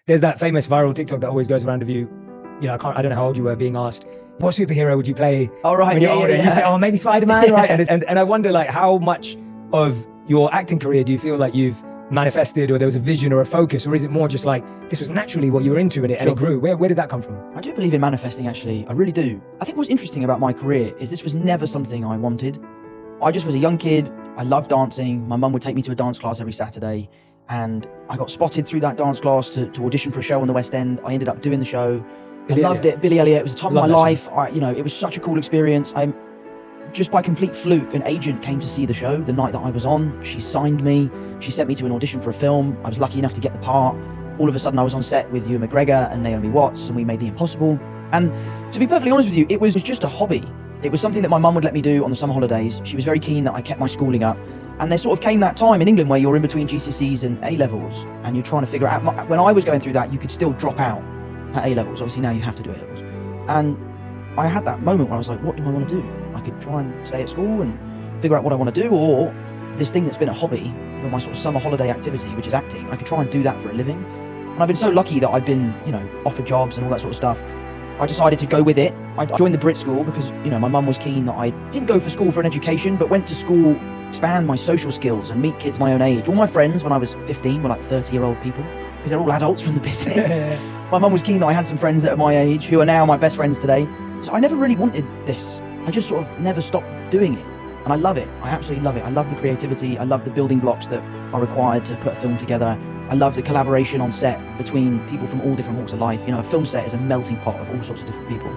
there's that famous viral TikTok that always goes around of you. You know, I don't know how old you were, being asked, what superhero would you play? Oh, right. When you're older? You say, oh, maybe Spider-Man, right? And I wonder, like, how much of your acting career do you feel like you've manifested, or there was a vision or a focus, or is it more just like this was naturally what you were into and it grew? Where did that come from? I do believe in manifesting, actually. I really do. I think what's interesting about my career is this was never something I wanted. I just was a young kid. I loved dancing. My mum would take me to a dance class every Saturday, and I got spotted through that dance class to audition for a show on the West End. I ended up doing the show. I loved it. Billy Elliot, it was the time of my life. It was such a cool experience. Just by complete fluke, an agent came to see the show the night that I was on. She signed me. She sent me to an audition for a film. I was lucky enough to get the part. All of a sudden, I was on set with Ewan McGregor and Naomi Watts, and we made The Impossible. And to be perfectly honest with you, it was just a hobby. It was something that my mum would let me do on the summer holidays. She was very keen that I kept my schooling up. And there sort of came that time in England where you're in between GCSEs and A-levels, and you're trying to figure out. When I was going through that, you could still drop out at A-levels. Obviously, now you have to do A-levels. And I had that moment where I was like, what do I want to do? I could try and stay at school and figure out what I want to do, or this thing that's been a hobby, my sort of summer holiday activity, which is acting, I could try and do that for a living. And I've been so lucky that I've been, offered jobs and all that sort of stuff. I decided to go with it. I joined the Brit School because, my mum was keen that I didn't go for school for an education, but went to school, expand my social skills and meet kids my own age. All my friends when I was 15 were like 30-year-old people because they're all adults from the business. My mum was keen that I had some friends that are my age who are now my best friends today. So I never really wanted this. I just sort of never stopped doing it. And I love it. I absolutely love it. I love the creativity. I love the building blocks that are required to put a film together. I love the collaboration on set between people from all different walks of life. A film set is a melting pot of all sorts of different people.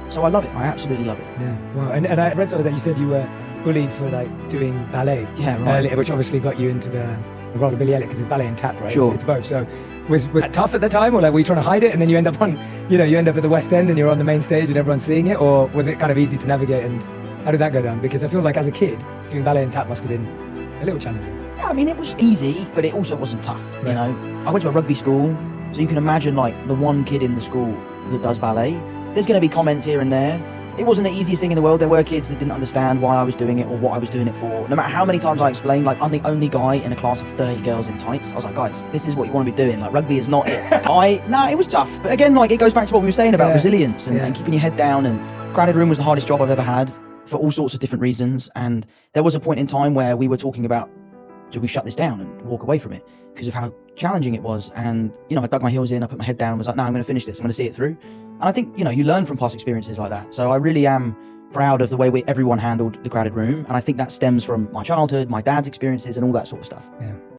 So I love it. I absolutely love it. Yeah. Wow. And I read something that you said you were bullied for doing ballet. Yeah, right. Which obviously got you into the role of Billy Elliot, because it's ballet and tap, right? Sure. It's both. So was that tough at the time, or were you trying to hide it and then you end up at the West End and you're on the main stage and everyone's seeing it, or was it kind of easy to navigate, and how did that go down? Because I feel like as a kid, doing ballet and tap must have been a little challenging. Yeah, I mean, it was easy, but it also wasn't tough, right. I went to a rugby school, so you can imagine the one kid in the school that does ballet. There's going to be comments here and there. It wasn't the easiest thing in the world. There were kids that didn't understand why I was doing it or what I was doing it for. No matter how many times I explained, I'm the only guy in a class of 30 girls in tights. I was like, guys, this is what you want to be doing. Rugby is not it. It was tough. But again, it goes back to what we were saying about resilience and keeping your head down. And Crowded Room was the hardest job I've ever had for all sorts of different reasons. And there was a point in time where we were talking about, do we shut this down and walk away from it because of how challenging it was? And, I dug my heels in, I put my head down and was like, no, I'm going to finish this. I'm going to see it through. And I think, you learn from past experiences like that. So I really am proud of the way everyone handled The Crowded Room. And I think that stems from my childhood, my dad's experiences and all that sort of stuff. Yeah.